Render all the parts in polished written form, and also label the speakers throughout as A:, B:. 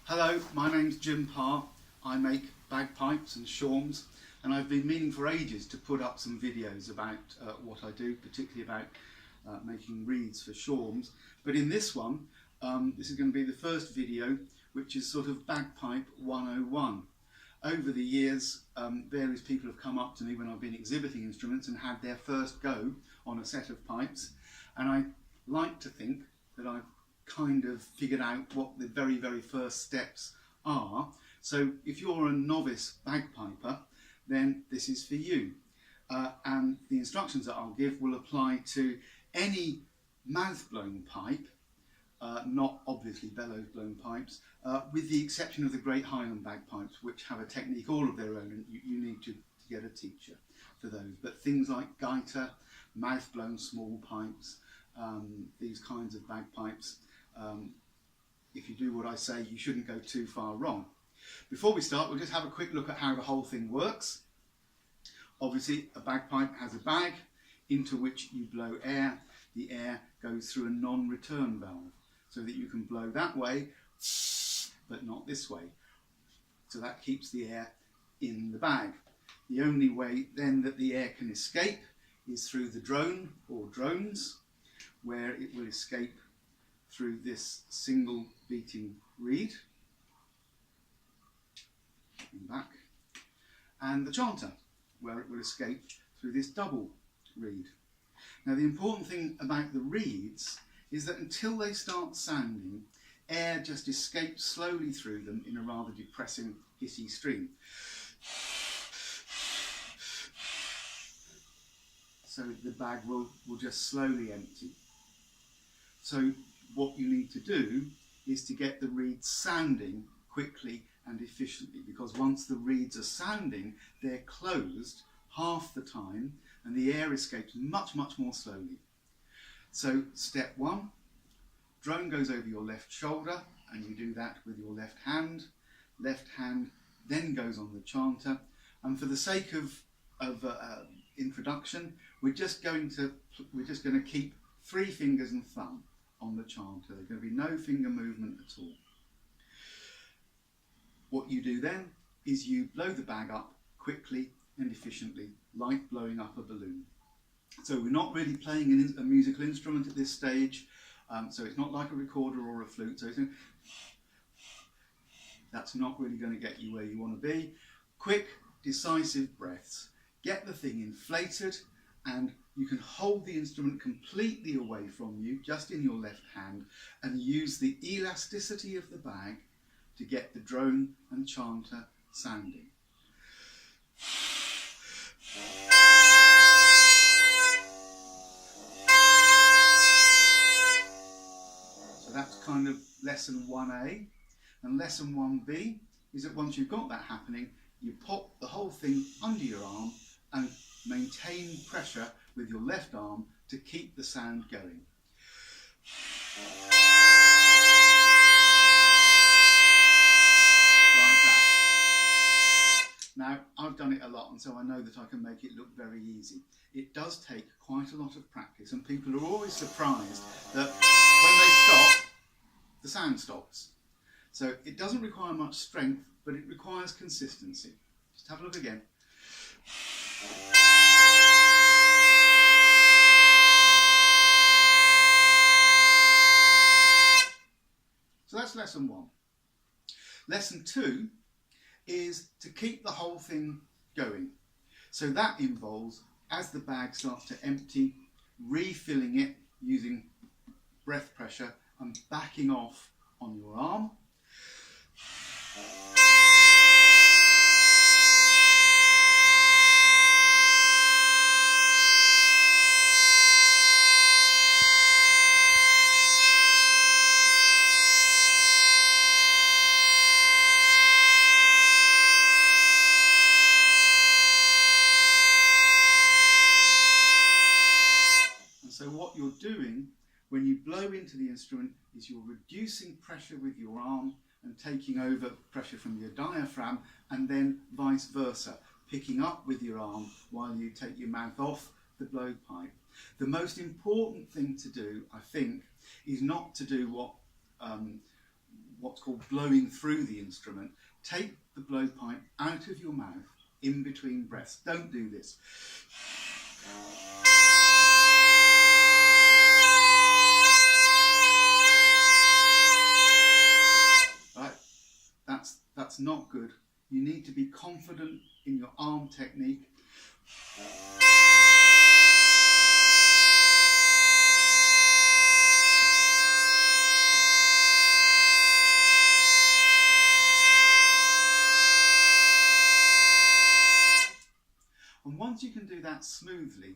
A: Hello, my name's Jim Parr. I make bagpipes and shawms, and I've been meaning for ages to put up some videos about what I do, particularly about making reeds for shawms. But in this one, this is going to be the first video, which is sort of bagpipe 101. Over the years, various people have come up to me when I've been exhibiting instruments and had their first go on a set of pipes, and I like to think that I've kind of figured out what the very first steps are. So if you're a novice bagpiper, then this is for you. And the instructions that I'll give will apply to any mouth-blown pipe, not obviously bellows-blown pipes, with the exception of the Great Highland bagpipes, which have a technique all of their own, and you need to get a teacher for those. But things like gaita, mouth-blown small pipes, these kinds of bagpipes, if you do what I say, you shouldn't go too far wrong. Before we start, we'll just have a quick look at how the whole thing works. Obviously, a bagpipe has a bag into which you blow air. The air goes through a non-return valve, so that you can blow that way, but not this way. So that keeps the air in the bag. The only way then that the air can escape is through the drone or drones, where it will escape through this single beating reed and back, and the chanter, where it will escape through this double reed. Now the important thing about the reeds is that until they start sounding, air just escapes slowly through them in a rather depressing hissy stream. So the bag will just slowly empty. So what you need to do is to get the reeds sounding quickly and efficiently, because once the reeds are sounding, they're closed half the time and the air escapes much more slowly. So step one, drone goes over your left shoulder, and you do that with your left hand. Left hand then goes on the chanter, and for the sake of introduction, we're just going to keep 3 fingers and thumb on the chanter. There's going to be no finger movement at all. What you do then is you blow the bag up quickly and efficiently, like blowing up a balloon. So we're not really playing a musical instrument at this stage, so it's not like a recorder or a flute, so that's not really going to get you where you want to be. Quick, decisive breaths. Get the thing inflated, and you can hold the instrument completely away from you, just in your left hand, and use the elasticity of the bag to get the drone and chanter sounding. So that's kind of lesson 1A. And lesson 1B is that once you've got that happening, you pop the whole thing under your arm and maintain pressure with your left arm to keep the sound going. Like that. Now, I've done it a lot, and so I know that I can make it look very easy. It does take quite a lot of practice, and people are always surprised that when they stop, the sound stops. So it doesn't require much strength, but it requires consistency. Just have a look again. So that's lesson 1. Lesson 2 is to keep the whole thing going. So that involves, as the bag starts to empty, refilling it using breath pressure and backing off on your arm. So what you're doing when you blow into the instrument is you're reducing pressure with your arm and taking over pressure from your diaphragm, and then vice versa, picking up with your arm while you take your mouth off the blowpipe. The most important thing to do, I think, is not to do what what's called blowing through the instrument. Take the blowpipe out of your mouth in between breaths. Don't do this. Right, that's not good. You need to be confident in your arm technique. And once you can do that smoothly,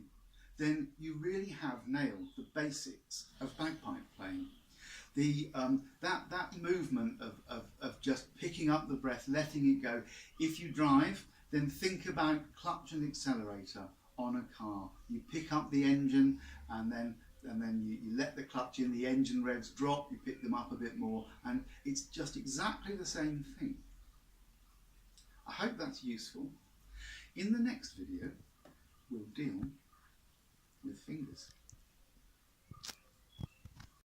A: then you really have nailed the basics of bagpipe playing. That movement of just picking up the breath, letting it go. If you drive, then think about clutch and accelerator on a car. You pick up the engine and then you let the clutch in, the engine revs drop, you pick them up a bit more, and it's just exactly the same thing. I hope that's useful. In the next video, we'll deal with fingers.